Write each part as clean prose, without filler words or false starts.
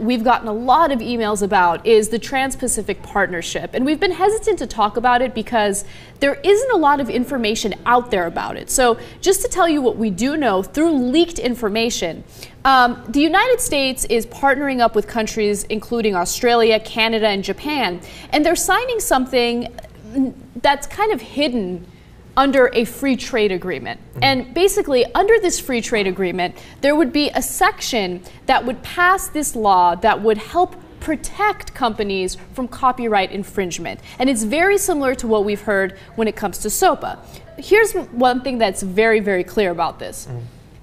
we've gotten a lot of emails about is the Trans-Pacific Partnership. And we've been hesitant to talk about it because there isn't a lot of information out there about it. So just to tell you what we do know through leaked information, the United States is partnering up with countries including Australia, Canada, and Japan. And they're signing something that's kind of hidden under a free trade agreement. And basically, under this free trade agreement, there would be a section that would pass this law that would help protect companies from copyright infringement. And it's very similar to what we've heard when it comes to SOPA. Here's one thing that's very, very clear about this.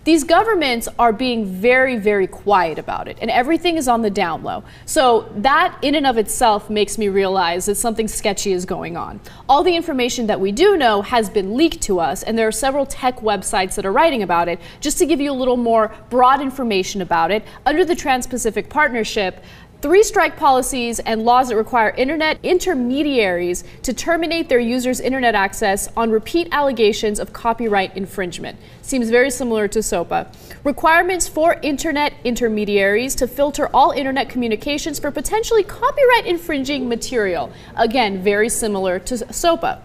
These governments are being very, very quiet about it, and everything is on the down low. So that in and of itself makes me realize that something sketchy is going on. All the information that we do know has been leaked to us, and there are several tech websites that are writing about it. Just to give you a little more broad information about it, under the Trans-Pacific Partnership, 3-strike policies and laws that require internet intermediaries to terminate their users' internet access on repeat allegations of copyright infringement. Seems very similar to SOPA. Requirements for internet intermediaries to filter all internet communications for potentially copyright infringing material. Again, very similar to SOPA.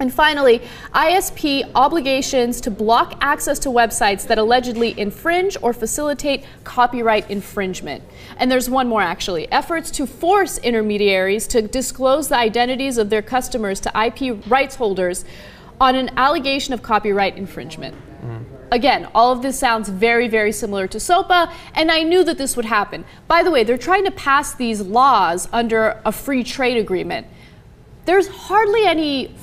And finally, ISP obligations to block access to websites that allegedly infringe or facilitate copyright infringement. And there's one more actually. Efforts to force intermediaries to disclose the identities of their customers to IP rights holders on an allegation of copyright infringement. Again, all of this sounds very, very similar to SOPA, and I knew that this would happen. By the way, they're trying to pass these laws under a free trade agreement. There's hardly any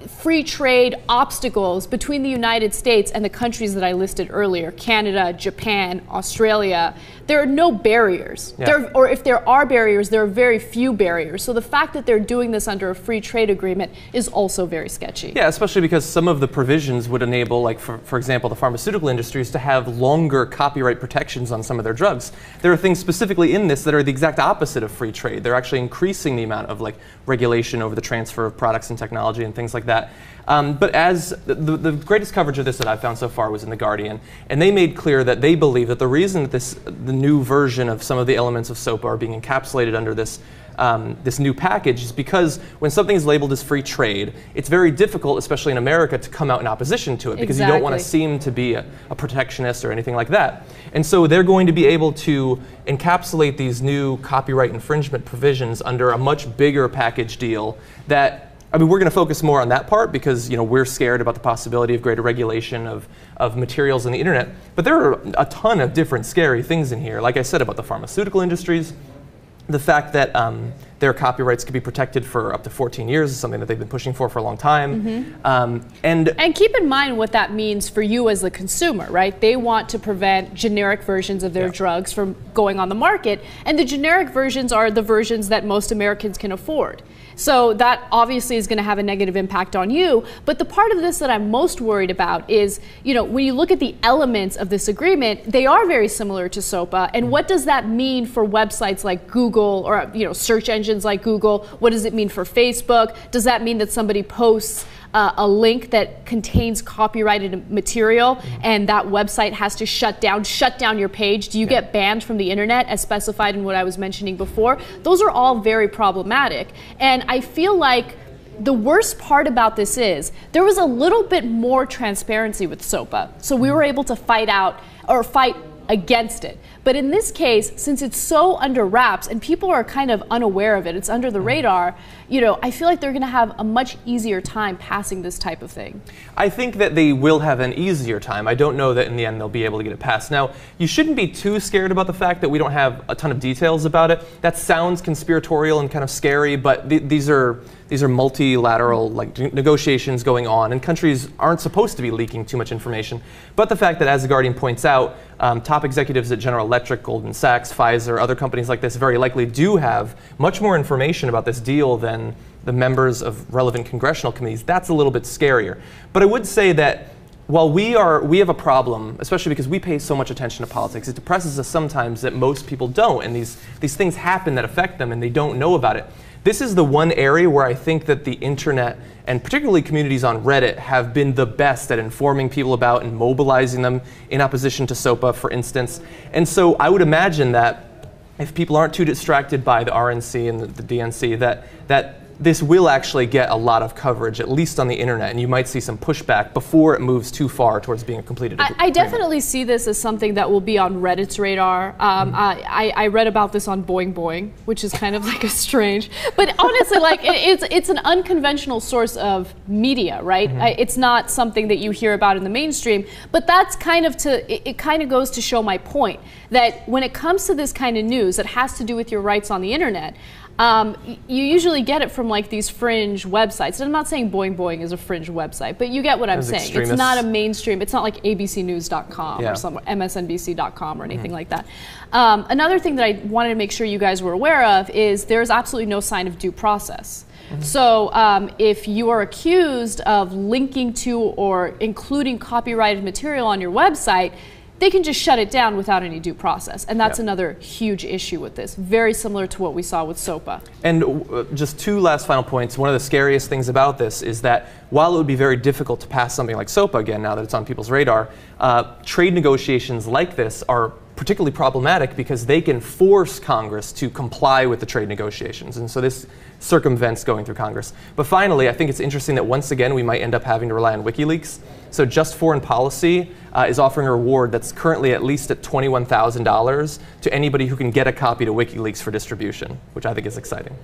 free trade obstacles between the United States and the countries that I listed earlier, Canada, Japan, Australia. There are no barriers. Yeah. Or if there are barriers, there are very few barriers. So the fact that they're doing this under a free trade agreement is also very sketchy. Yeah, especially because some of the provisions would enable, like for example, the pharmaceutical industries to have longer copyright protections on some of their drugs. There are things specifically in this that are the exact opposite of free trade. They're actually increasing the amount of regulation over the transfer of products and technology and things like that. But as the greatest coverage of this that I've found so far was in The Guardian, and they made clear that they believe that the reason that the new version of some of the elements of SOPA are being encapsulated under this this new package is because when something is labeled as free trade, it's very difficult, especially in America, to come out in opposition to it because you don't want to seem to be a protectionist or anything like that. And so they're going to be able to encapsulate these new copyright infringement provisions under a much bigger package deal that, I mean, we're going to focus more on that part because, you know, we're scared about the possibility of greater regulation of materials on the internet. But there are a ton of different scary things in here. Like I said about the pharmaceutical industries, the fact that their copyrights could be protected for up to 14 years is something that they've been pushing for a long time. And keep in mind what that means for you as the consumer, right? They want to prevent generic versions of their drugs from going on the market, and the generic versions are the versions that most Americans can afford. So that obviously is going to have a negative impact on you. But the part of this that I'm most worried about is, you know, when you look at the elements of this agreement, they are very similar to SOPA. And what does that mean for websites like Google or, you know, search engines like Google? What does it mean for Facebook? Does that mean that somebody posts a link that contains copyrighted material and that website has to shut down your page? Do you get banned from the internet as specified in what I was mentioning before? Those are all very problematic. And I feel like the worst part about this is there was a little bit more transparency with SOPA. So we were able to fight against it. But in this case, since it's so under wraps and people are kind of unaware of it, it's under the radar, you know, I feel like they're going to have a much easier time passing this type of thing. I think that they will have an easier time. I don't know that in the end they'll be able to get it passed. Now, you shouldn't be too scared about the fact that we don't have a ton of details about it. That sounds conspiratorial and kind of scary, but these are multilateral negotiations going on, and countries aren't supposed to be leaking too much information. But the fact that, as The Guardian points out, top executives at General Electric, Goldman Sachs, Pfizer, other companies like this very likely do have much more information about this deal than the members of relevant congressional committees. That's a little bit scarier. But I would say that while we have a problem, especially because we pay so much attention to politics, it depresses us sometimes that most people don't, and these things happen that affect them and they don't know about it. This is the one area where I think that the internet, and particularly communities on Reddit, have been the best at informing people about and mobilizing them in opposition to SOPA, for instance. And so I would imagine that if people aren't too distracted by the RNC and the DNC, that this will actually get a lot of coverage, at least on the internet, and you might see some pushback before it moves too far towards being a completed agreement. I definitely see this as something that will be on Reddit's radar. I read about this on Boing Boing, which is kind of like a strange, but honestly, like it's an unconventional source of media, right? It's not something that you hear about in the mainstream, but that's kind of it kind of goes to show my point that when it comes to this kind of news that has to do with your rights on the internet, you usually get it from like these fringe websites. And I'm not saying Boing Boing is a fringe website, but you get what I'm saying. Extremists. It's not a mainstream. It's not like abcnews.com Yeah. or some MSNBC.com or anything like that. Another thing that I wanted to make sure you guys were aware of is there's absolutely no sign of due process. So if you are accused of linking to or including copyrighted material on your website, they can just shut it down without any due process. And that's another huge issue with this, very similar to what we saw with SOPA. And just two last final points. One of the scariest things about this is that while it would be very difficult to pass something like SOPA again, now that it's on people's radar, trade negotiations like this are particularly problematic because they can force Congress to comply with the trade negotiations. And so this circumvents going through Congress. But finally, I think it's interesting that once again we might end up having to rely on WikiLeaks. So Just Foreign Policy is offering a reward that's currently at least at $21,000 to anybody who can get a copy to WikiLeaks for distribution, which I think is exciting.